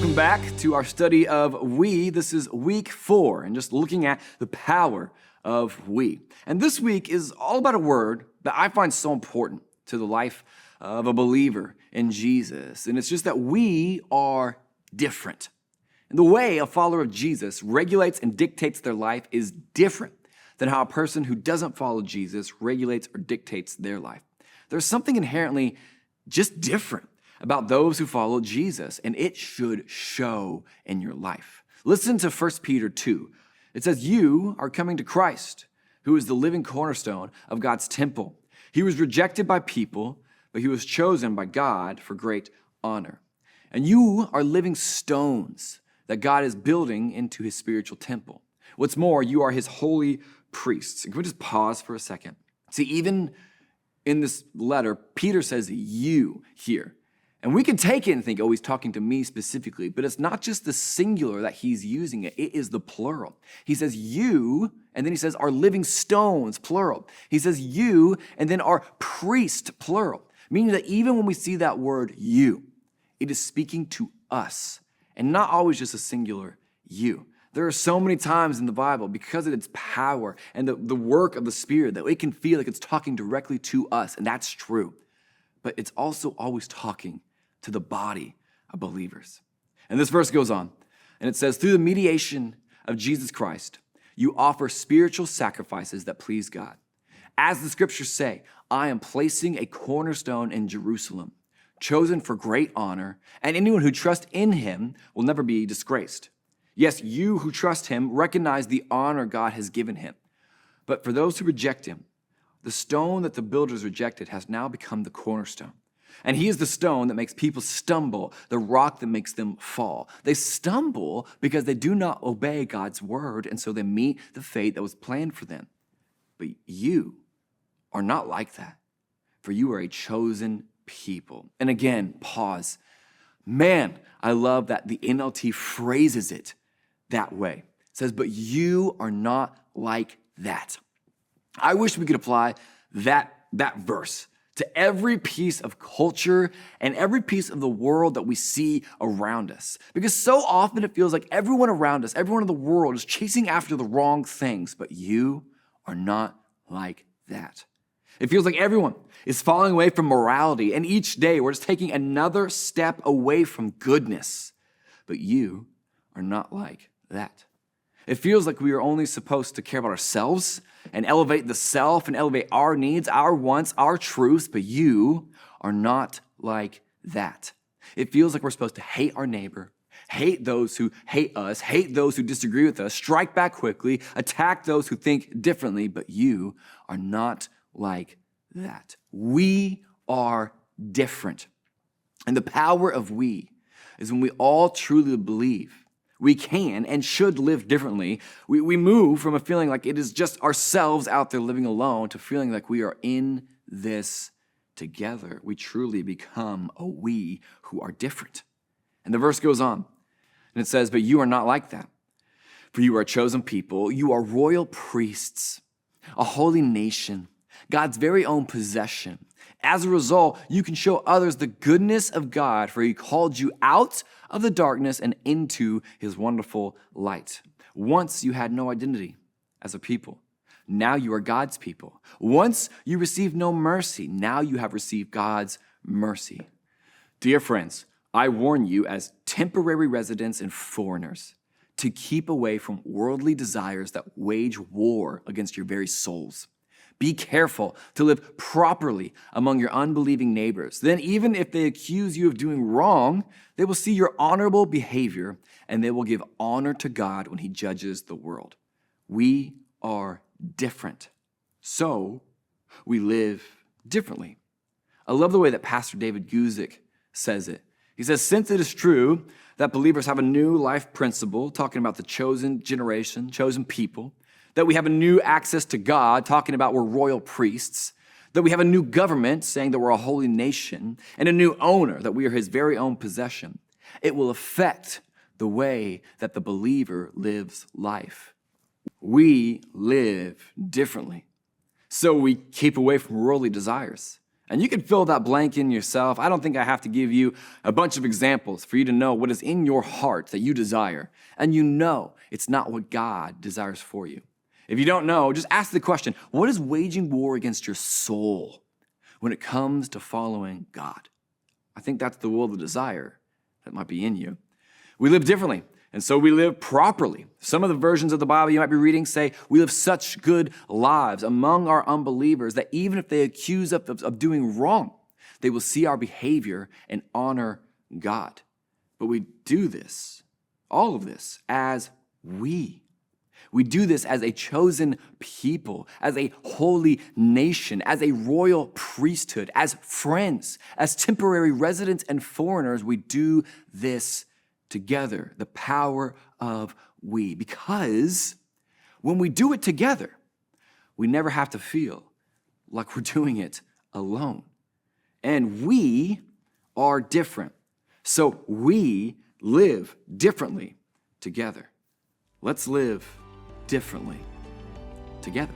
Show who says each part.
Speaker 1: Welcome back to our study of we. This is week 4, and just looking at the power of we. And this week is all about a word that I find so important to the life of a believer in Jesus. And it's just that we are different. And the way a follower of Jesus regulates and dictates their life is different than how a person who doesn't follow Jesus regulates or dictates their life. There's something inherently just different about those who follow Jesus, and it should show in your life. Listen to 1 Peter 2. It says, "You are coming to Christ, who is the living cornerstone of God's temple. He was rejected by people, but he was chosen by God for great honor. And you are living stones that God is building into his spiritual temple. What's more, you are his holy priests." Can we just pause for a second? See, even in this letter, Peter says you here. And we can take it and think, oh, he's talking to me specifically, but it's not just the singular that he's using it is the plural. He says you, and then he says are living stones, plural. He says you, and then are priest, plural. Meaning that even when we see that word you, it is speaking to us, and not always just a singular you. There are so many times in the Bible, because of its power and the work of the Spirit, that it can feel like it's talking directly to us, and that's true. But it's also always talking to the body of believers. And this verse goes on, and it says, "Through the mediation of Jesus Christ, you offer spiritual sacrifices that please God. As the scriptures say, I am placing a cornerstone in Jerusalem, chosen for great honor, and anyone who trusts in him will never be disgraced. Yes, you who trust him recognize the honor God has given him. But for those who reject him, the stone that the builders rejected has now become the cornerstone. And he is the stone that makes people stumble, the rock that makes them fall. They stumble because they do not obey God's word, and so they meet the fate that was planned for them. But you are not like that, for you are a chosen people." And again, pause. Man, I love that the NLT phrases it that way. It says, but you are not like that. I wish we could apply that verse to every piece of culture and every piece of the world that we see around us. Because so often it feels like everyone around us, everyone in the world is chasing after the wrong things, but you are not like that. It feels like everyone is falling away from morality, and each day we're just taking another step away from goodness, but you are not like that. It feels like we are only supposed to care about ourselves and elevate the self and elevate our needs, our wants, our truths, but you are not like that. It feels like we're supposed to hate our neighbor, hate those who hate us, hate those who disagree with us, strike back quickly, attack those who think differently, but you are not like that. We are different. And the power of we is when we all truly believe we can and should live differently. We move from a feeling like it is just ourselves out there living alone to feeling like we are in this together. We truly become a we who are different. And the verse goes on, and it says, "But you are not like that. For you are a chosen people. You are royal priests, a holy nation, God's very own possession. As a result, you can show others the goodness of God, for he called you out of the darkness and into his wonderful light. Once you had no identity as a people. Now you are God's people. Once you received no mercy. Now you have received God's mercy. Dear friends, I warn you as temporary residents and foreigners to keep away from worldly desires that wage war against your very souls. Be careful to live properly among your unbelieving neighbors. Then even if they accuse you of doing wrong, they will see your honorable behavior and they will give honor to God when he judges the world. We are different, so we live differently." I love the way that Pastor David Guzik says it. He says, "Since it is true that believers have a new life principle, talking about the chosen generation, chosen people, that we have a new access to God, talking about we're royal priests, that we have a new government, saying that we're a holy nation, and a new owner, that we are his very own possession, it will affect the way that the believer lives life. We live differently. So we keep away from worldly desires. And you can fill that blank in yourself. I don't think I have to give you a bunch of examples for you to know what is in your heart that you desire. And you know it's not what God desires for you. If you don't know, just ask the question, what is waging war against your soul when it comes to following God? I think that's the will, the desire that might be in you. We live differently, and so we live properly. Some of the versions of the Bible you might be reading say we live such good lives among our unbelievers that even if they accuse us of doing wrong, they will see our behavior and honor God. But we do this, all of this, as we. We do this as a chosen people, as a holy nation, as a royal priesthood, as friends, as temporary residents and foreigners. We do this together, the power of we. Because when we do it together, we never have to feel like we're doing it alone. And we are different. So we live differently together. Let's live differently together.